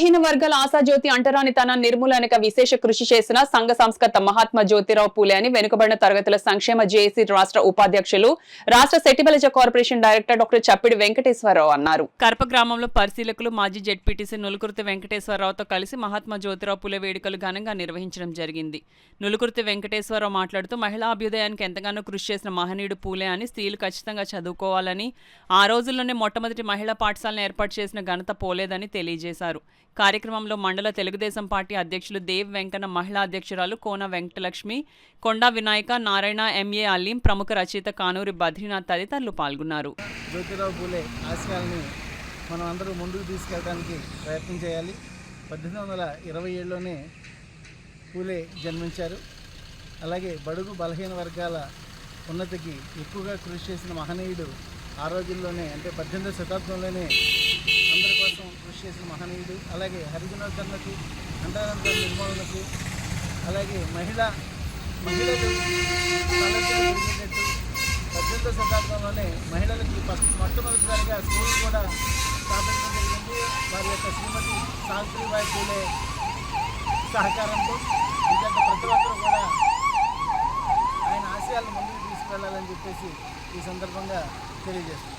బలహీన వర్గాల ఆశాజ్యోతి అంటరానితన నిర్మూలనకు విశేష కృషి చేసిన సంఘ సంస్కర్త మహాత్మా జ్యోతిరావు పూలే అని వెనుకబడిన తరగతుల సంక్షేమ జేఏసీ రాష్ట్ర ఉపాధ్యక్షులు రాష్ట్ర సెటిబలజ కార్పొరేషన్ డైరెక్టర్ డాక్టర్ చప్పిడి వెంకటేశ్వరరావు అన్నారు. కర్ప గ్రామంలో పరిశీలకులు మాజీ జెడ్పీటీసీ నులుకుర్తి వెంకటేశ్వరరావుతో కలిసి మహాత్మా జ్యోతిరావు పూలే వేడుకలు ఘనంగా నిర్వహించడం జరిగింది. నులుకుర్తి వెంకటేశ్వరరావు మాట్లాడుతూ మహిళా అభ్యుదయానికి ఎంతగానో కృషి చేసిన మహనీయుడు పూలే అని, స్త్రీలు ఖచ్చితంగా చదువుకోవాలని, ఆ రోజుల్లోనే మొట్టమొదటి మహిళా పాఠశాలను ఏర్పాటు చేసిన ఘనత పోలేదని తెలియజేశారు. కార్యక్రమంలో మండల తెలుగుదేశం పార్టీ అధ్యక్షులు దేవ్ వెంకన్న, మహిళా అధ్యక్షురాలు కోన వెంకటలక్ష్మి, కొండా వినాయక, నారాయణ, ఎంఏ అలీం, ప్రముఖ రచయిత కానూరి బద్రీనాథ్ తదితరులు పాల్గొన్నారు. జ్యోతిరావు పూలే ఆశయాల్ని మనం అందరూ ముందుకు తీసుకెళ్ళడానికి ప్రయత్నం చేయాలి. 1827లోనే పూలే జన్మించారు. అలాగే బడుగు బలహీన వర్గాల ఉన్నతికి ఎక్కువగా కృషి చేసిన మహనీయుడు ఆ రోజుల్లోనే, అంటే 18వ శతాబ్దంలోనే అందరి కోసం కృషి చేసిన మహనీయుడు. అలాగే హరిజనోద్ధరణకు, అంటరానితన నిర్మూలనకు, అలాగే మహిళలు పెరిగేటట్టు 18వ శతాబ్దంలోనే మహిళలకి మొట్టమొదటిసారిగా స్కూల్ కూడా స్థాపించడం జరిగింది. వారి యొక్క శ్రీమతి సావిత్రిబాయి పూలే సహకారంతో. ఇంకంత ప్రతి ఒక్కరు కూడా ఆయన ఆశయాలను ముందుకు తీసుకెళ్లాలని చెప్పేసి ఈ సందర్భంగా తెలియజేస్తున్నారు.